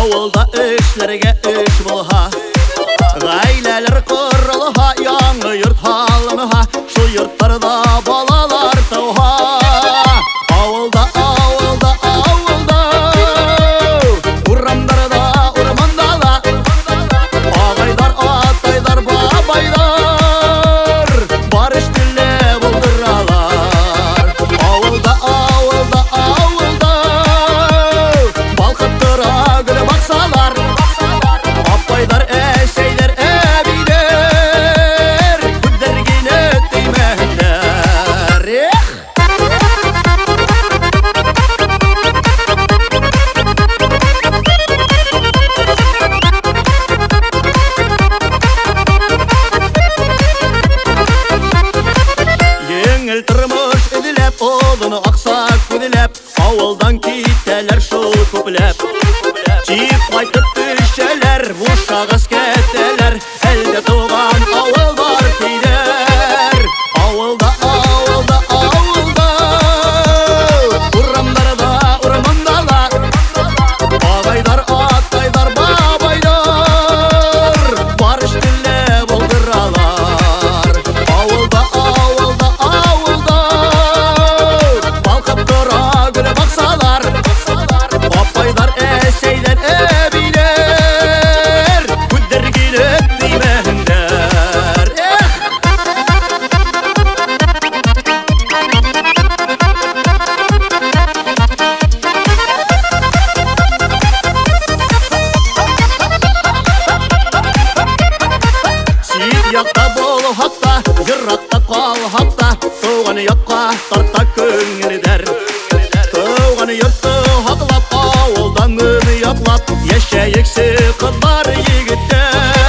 Avulda işlerge iş bulha, gayleler kurulha, yanı yurt halınha, şu yurtlarda balalar tavha. Avulda, avulda, avulda, uramlarda, urmandala, ağaydar, ataydar, babaylar, barış dille bulduralar. Avulda, avulda, avulda, balkıttıra güle baksalar, apaydar, eseyler, ebiler, güdergine değmehler. Yengil tırmış edilep, oğlunu aksak güdülep, avuldan kitteler şu köpülep. Çip kaytıp düşeler, bu şahıs ketteler, elde tuğan avul var kider. Avulda, avulda, avulda, uramlarda, urmandalar, ağaydar, ataydar, babaylar, barış dille bulduralar. Avulda, avulda, avulda, balkaptıra güle baksalar, apaydar, eseyler, ebiler, güdergile değmehler. Siyit yakta bol hatta, yırrakta kal hatta, tuğanı yakka tarta köngünü der. Tuğanı yırttı haklap, avuldan ünü yaplap, yaşayıksi kızlar yigitler.